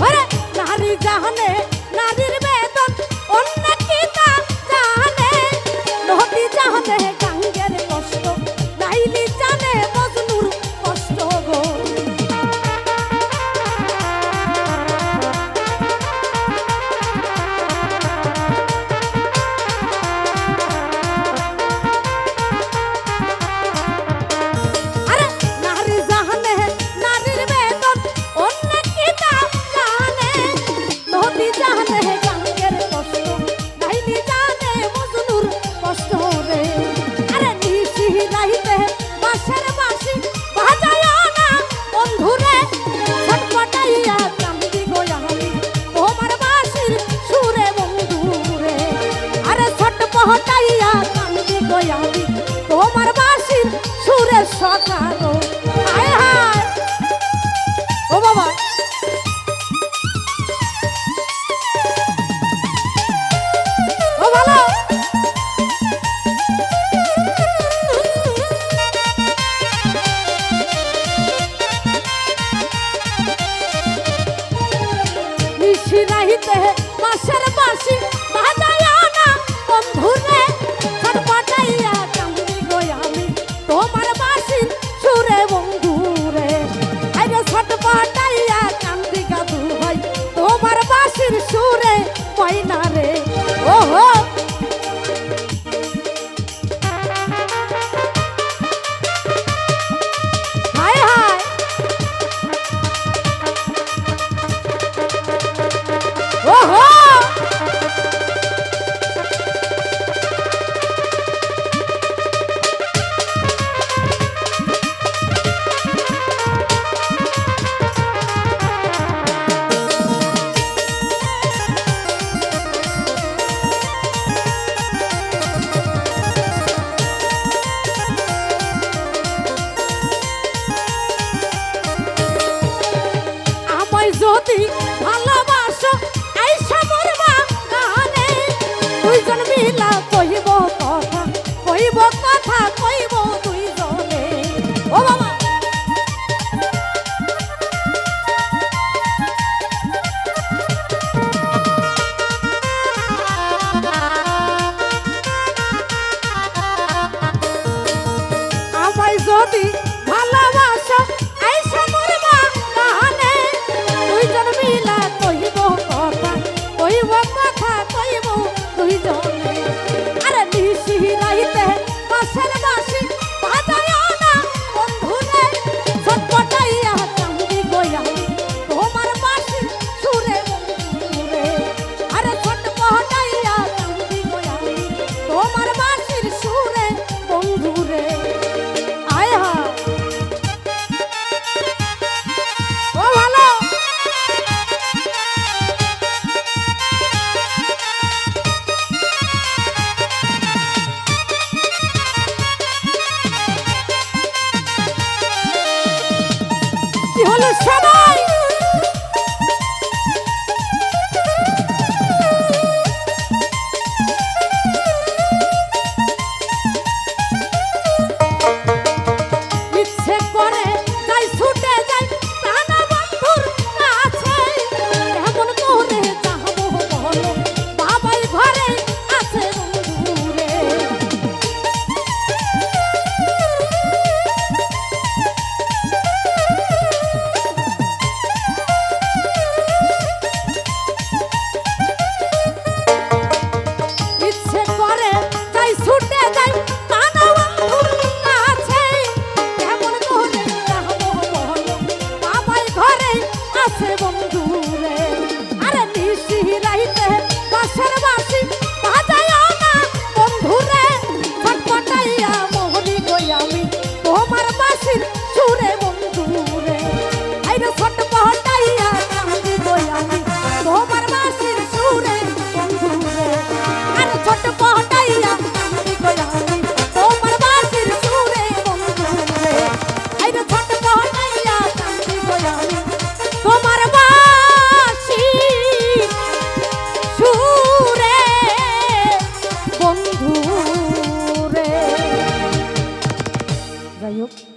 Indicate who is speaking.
Speaker 1: ওরে নারী জানে নারীর বেদন অন্য কি তা জানে নদী জানে গাঙ্গের কষ্ট লাইলি জানে মজনুর কষ্ট গো হটাইয়া কান্দি গয়ালি তোমার বাঁশির সুরে সকালো হায় হায় ও বাবা ও ভালো নিশি রাহিতে বাঁশের বাঁশি বাজায়া না বন্ধুরে ছটপটাইয়া কান্দি গয়ালি তোমার বাঁশির সুরে বন্ধুরে আরে ছটপটাইয়া কান্দি গাদু ভাই তোমার বাঁশির সুরে পয়না রে ওহো হায় হায় ওহো যদি ভালোবাসো আইসা মরবা গানে দুইজন মিলা কইব কথা কইব দুইজনে ও বাবা আমায় যদি ভালোবাসো আইসা মরবা গানে দুইজন মিলা কইব কথা কইব দুইজনে আরে নিশি রাইতে বাঁশের বাঁশি বাজায় না বন্ধুরে ছটপটাইয়া কান্দি গয়ালি তোমার বাঁশির সুরে বন্ধুরে আরে ছটপটাইয়া কান্দি গয়ালি তোমার বাঁশির সুরে বন্ধুরে আয় হা ও ভালো কি হলো সবাই ইচ্ছে করে যাই ছুটে যাই প্রাণ বন্ধুর কাছে কেমন করে যাবো বলো বাবাই ঘরে আছে বন্ধুরে ইচ্ছে করে যাই ছুটে যাই প্রাণ বন্ধুর কাছে কেমন করে যাবো বলো বাবাই ঘরে আছে বন্ধুরে আরে নিশি রাইতে বাঁশের বাঁশি বাজায় না বন্ধুরে ছটপটাইয়া মোহরি গয়ালি তোমার বাঁশির সুরে বন্ধুরে আইরে ছটপটাইয়া কান্দি গয়ালি তোমার বাঁশির সুরে বন্ধুরে আরে ছটপটাইয়া কান্দি গয়ালি তোমার বাঁশির সুরে বন্ধুরে আইরে ছটপটাইয়া কান্দি গয়ালি তোমার বাঁশির সুরে বন্ধুরে যাই হোক